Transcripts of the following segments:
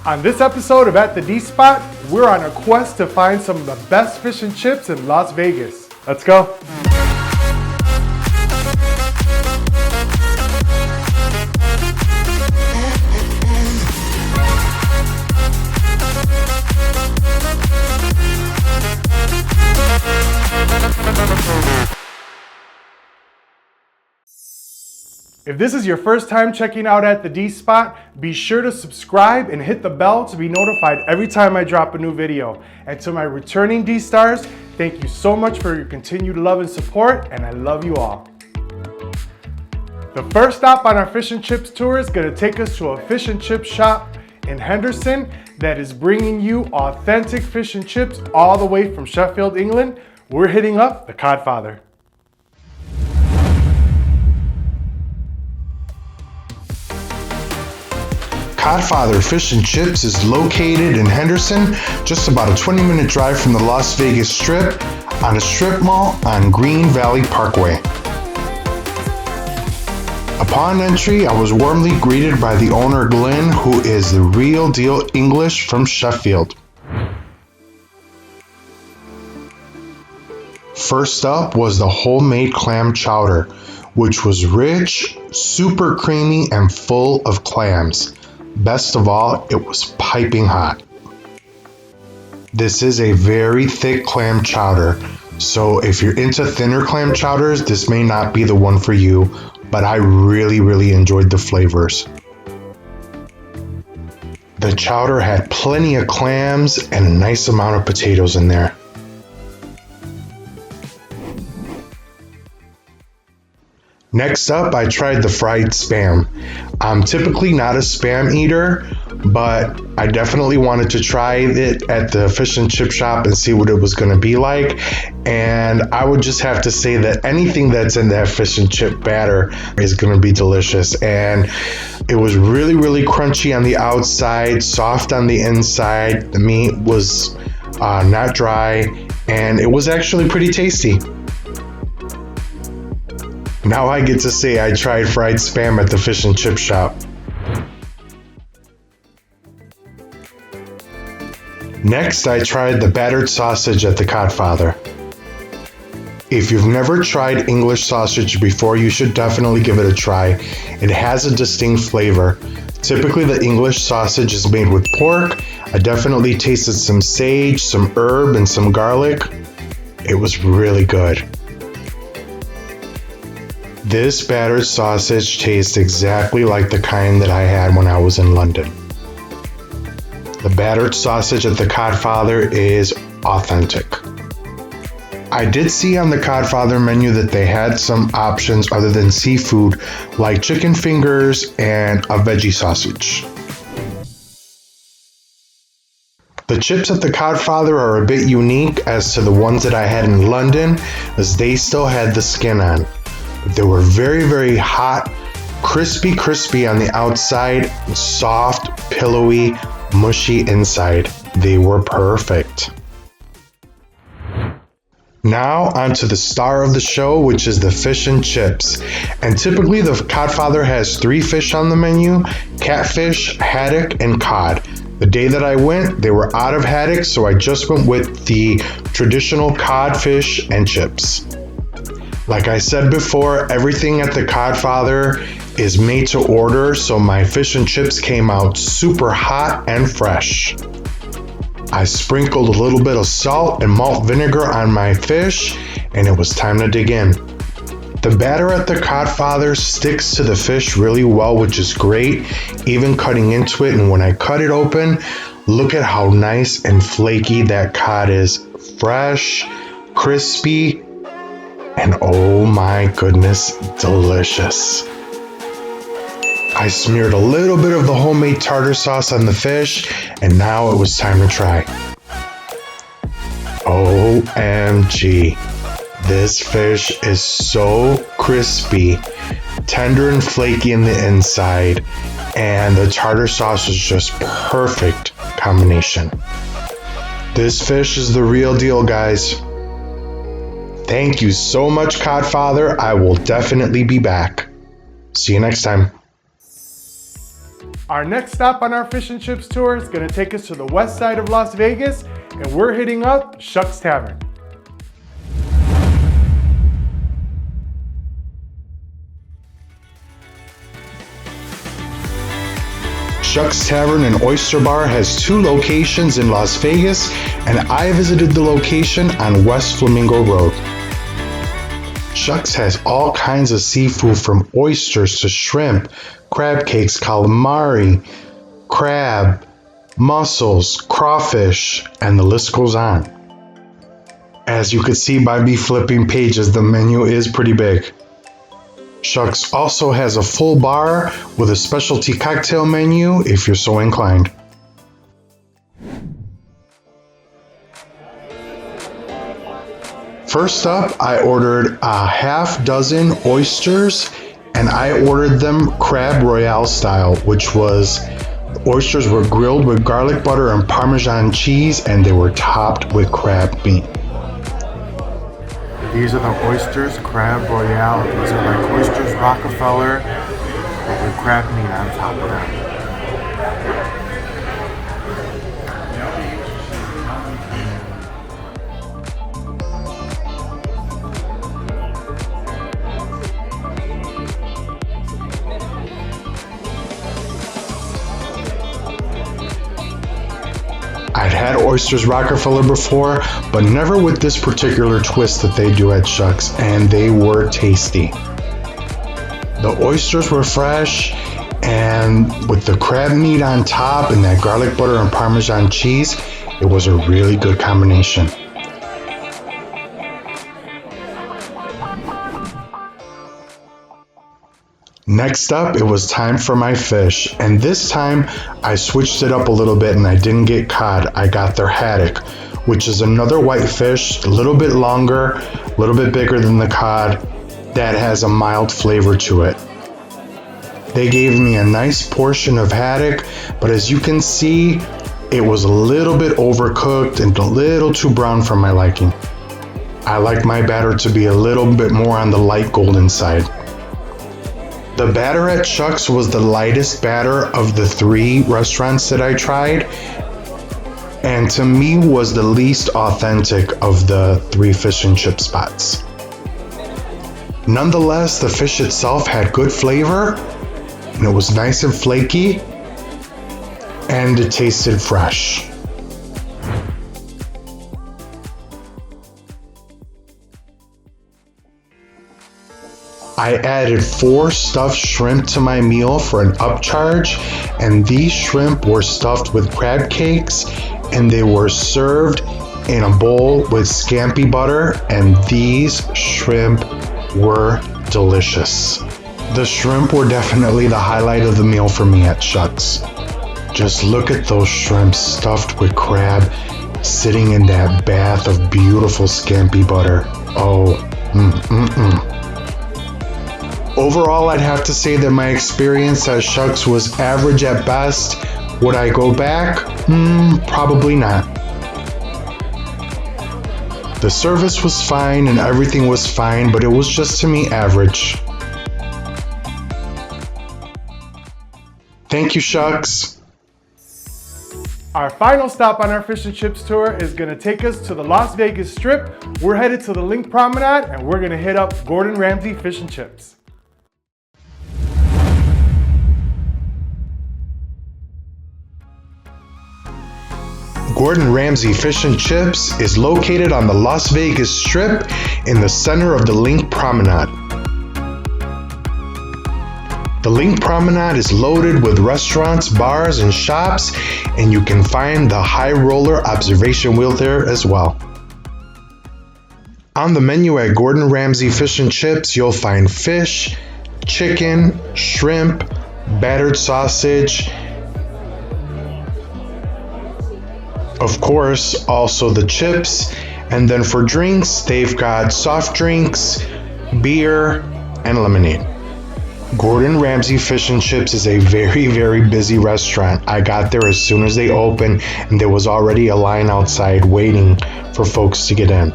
On this episode of At the D Spot, we're on a quest to find some of the best fish and chips in Las Vegas. Let's go. If this is your first time checking out At the D Spot, be sure to subscribe and hit the bell to be notified every time I drop a new video. And to my returning D-Stars, thank you so much for your continued love and support, and I love you all. The first stop on our fish and chips tour is going to take us to a fish and chip shop in Henderson that is bringing you authentic fish and chips all the way from Sheffield, England. We're hitting up the Godfather. Godfather Fish and Chips is located in Henderson, just about a 20-minute drive from the Las Vegas Strip, on a strip mall on Green Valley Parkway. Upon entry, I was warmly greeted by the owner, Glenn, who is the real deal English from Sheffield. First up was the homemade clam chowder, which was rich, super creamy, and full of clams. Best of all, it was piping hot. This is a very thick clam chowder, so if you're into thinner clam chowders, this may not be the one for you, but I really enjoyed the flavors. The chowder had plenty of clams and a nice amount of potatoes in there. Next up, I tried the fried Spam. I'm typically not a Spam eater, but I definitely wanted to try it at the fish and chip shop and see what it was going to be like. And I would just have to say that anything that's in that fish and chip batter is going to be delicious. And it was really crunchy on the outside, soft on the inside. The meat was not dry, and it was actually pretty tasty. Now I get to say I tried fried Spam at the fish and chip shop. Next, I tried the battered sausage at the Godfather. If you've never tried English sausage before, you should definitely give it a try. It has a distinct flavor. Typically, the English sausage is made with pork. I definitely tasted some sage, some herb, and some garlic. It was really good. This battered sausage tastes exactly like the kind that I had when I was in London. The battered sausage at the Godfather is authentic. I did see on the Godfather menu that they had some options other than seafood, like chicken fingers and a veggie sausage. The chips at the Godfather are a bit unique as to the ones that I had in London, as they still had the skin on. They were very hot, crispy on the outside, soft, pillowy, mushy inside. They were perfect. Now onto the star of the show, which is the fish and chips. And typically the Godfather has 3 fish on the menu: catfish, haddock, and cod. The day that I went, they were out of haddock, so I just went with the traditional codfish and chips. Like I said before, everything at the Godfather is made to order, so my fish and chips came out super hot and fresh. I sprinkled a little bit of salt and malt vinegar on my fish, and it was time to dig in. The batter at the Godfather sticks to the fish really well, which is great, even cutting into it. And when I cut it open, look at how nice and flaky that cod is. Fresh, crispy, and oh my goodness, delicious. I smeared a little bit of the homemade tartar sauce on the fish, and now it was time to try. OMG, this fish is so crispy, tender and flaky in the inside, and the tartar sauce is just perfect combination. This fish is the real deal, guys. Thank you so much, Godfather. I will definitely be back. See you next time. Our next stop on our fish and chips tour is going to take us to the west side of Las Vegas, and we're hitting up Shuck's Tavern. Shuck's Tavern and Oyster Bar has 2 locations in Las Vegas, and I visited the location on West Flamingo Road. Shuck's has all kinds of seafood from oysters to shrimp, crab cakes, calamari, crab, mussels, crawfish, and the list goes on. As you can see by me flipping pages, the menu is pretty big. Shuck's also has a full bar with a specialty cocktail menu if you're so inclined. First up, I ordered a half dozen oysters, and I ordered them crab royale style, which was oysters were grilled with garlic butter and Parmesan cheese, and they were topped with crab meat. These are the oysters crab royale. These are like oysters Rockefeller, but with crab meat on top of them. I'd had oysters Rockefeller before, but never with this particular twist that they do at Shuck's, and they were tasty. The oysters were fresh, and with the crab meat on top and that garlic butter and Parmesan cheese, it was a really good combination. Next up, it was time for my fish, and this time I switched it up a little bit and I didn't get cod. I got their haddock, which is another white fish, a little bit longer, a little bit bigger than the cod, that has a mild flavor to it. They gave me a nice portion of haddock, but as you can see, it was a little bit overcooked and a little too brown for my liking. I like my batter to be a little bit more on the light golden side. The batter at Shuck's was the lightest batter of the 3 restaurants that I tried, and to me was the least authentic of the 3 fish and chip spots. Nonetheless, the fish itself had good flavor, and it was nice and flaky, and it tasted fresh. I added 4 stuffed shrimp to my meal for an upcharge, and these shrimp were stuffed with crab cakes, and they were served in a bowl with scampi butter, and these shrimp were delicious. The shrimp were definitely the highlight of the meal for me at Shuck's. Just look at those shrimp stuffed with crab, sitting in that bath of beautiful scampi butter. Oh, Overall, I'd have to say that my experience at Shuck's was average at best. Would I go back? Probably not. The service was fine and everything was fine, but it was just to me average. Thank you, Shuck's. Our final stop on our fish and chips tour is going to take us to the Las Vegas Strip. We're headed to the Link Promenade, and we're going to hit up Gordon Ramsay Fish and Chips. Gordon Ramsay Fish and Chips is located on the Las Vegas Strip in the center of the Link Promenade. The Link Promenade is loaded with restaurants, bars, and shops, and you can find the High Roller observation wheel there as well. On the menu at Gordon Ramsay Fish and Chips, you'll find fish, chicken, shrimp, battered sausage, of course, also the chips, and then for drinks, they've got soft drinks, beer, and lemonade. Gordon Ramsay Fish and Chips is a very, very busy restaurant. I got there as soon as they opened, and there was already a line outside waiting for folks to get in.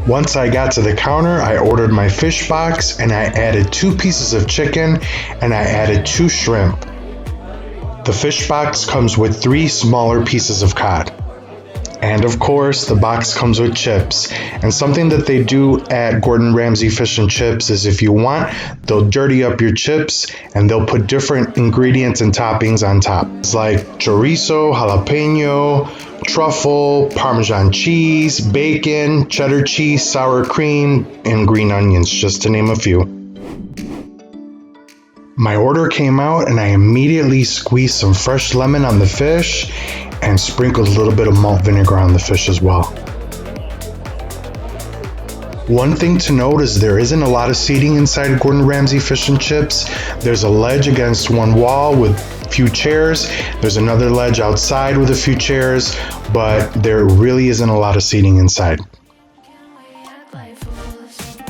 Once I got to the counter, I ordered my fish box, and I added 2 pieces of chicken, and I added 2 shrimp. The fish box comes with 3 smaller pieces of cod. And of course, the box comes with chips. And something that they do at Gordon Ramsay Fish and Chips is if you want, they'll dirty up your chips and they'll put different ingredients and toppings on top. It's like chorizo, jalapeno, truffle, Parmesan cheese, bacon, cheddar cheese, sour cream, and green onions, just to name a few. My order came out and I immediately squeezed some fresh lemon on the fish and sprinkled a little bit of malt vinegar on the fish as well. One thing to note is there isn't a lot of seating inside Gordon Ramsay Fish and Chips. There's a ledge against one wall with a few chairs. There's another ledge outside with a few chairs, but there really isn't a lot of seating inside.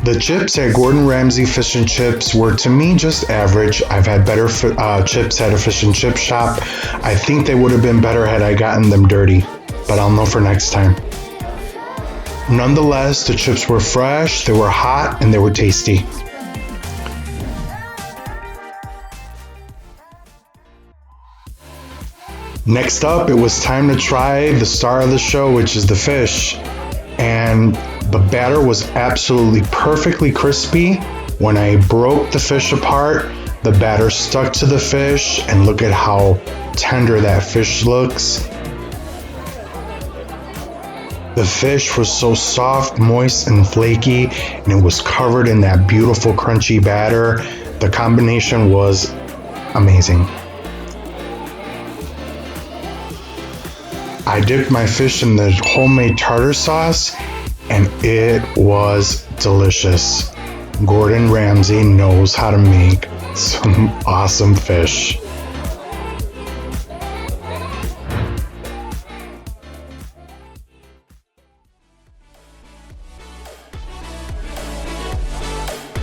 The chips at Gordon Ramsay Fish and Chips were, to me, just average. I've had better chips at a fish and chip shop. I think they would have been better had I gotten them dirty, but I'll know for next time. Nonetheless, the chips were fresh, they were hot, and they were tasty. Next up, it was time to try the star of the show, which is the fish. And the batter was absolutely perfectly crispy. When I broke the fish apart, the batter stuck to the fish, and look at how tender that fish looks. The fish was so soft, moist, and flaky, and it was covered in that beautiful crunchy batter. The combination was amazing. I dipped my fish in the homemade tartar sauce, and it was delicious. Gordon Ramsay knows how to make some awesome fish.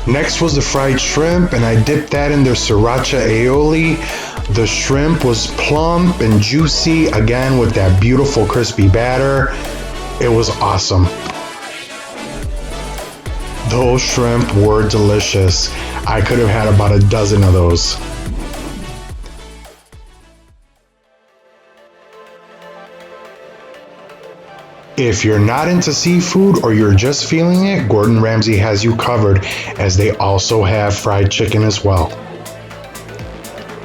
Next was the fried shrimp, and I dipped that in their sriracha aioli. The shrimp was plump and juicy, again with that beautiful crispy batter. It was awesome. Those shrimp were delicious. I could have had about a dozen of those. If you're not into seafood or you're just feeling it, Gordon Ramsay has you covered, as they also have fried chicken as well.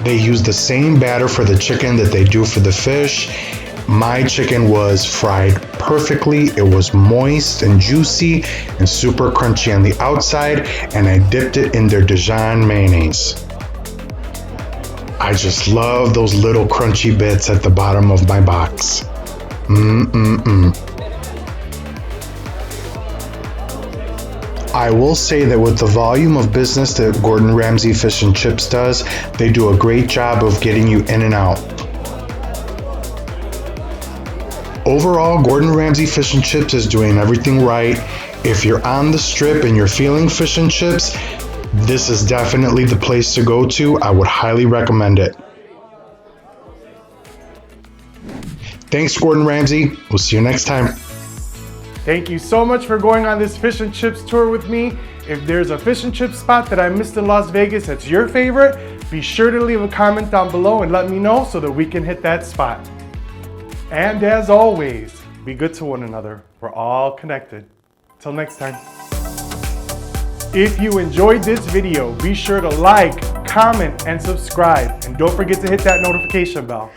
They use the same batter for the chicken that they do for the fish. My chicken was fried perfectly. It was moist and juicy and super crunchy on the outside, and I dipped it in their Dijon mayonnaise. I just love those little crunchy bits at the bottom of my box. I will say that with the volume of business that Gordon Ramsay Fish and Chips does, they do a great job of getting you in and out. Overall, Gordon Ramsay Fish and Chips is doing everything right. If you're on the strip and you're feeling fish and chips, this is definitely the place to go to. I would highly recommend it. Thanks, Gordon Ramsay. We'll see you next time. Thank you so much for going on this fish and chips tour with me. If there's a fish and chip spot that I missed in Las Vegas that's your favorite, be sure to leave a comment down below and let me know so that we can hit that spot. And as always, be good to one another. We're all connected. Till next time. If you enjoyed this video, be sure to like, comment, and subscribe. And don't forget to hit that notification bell.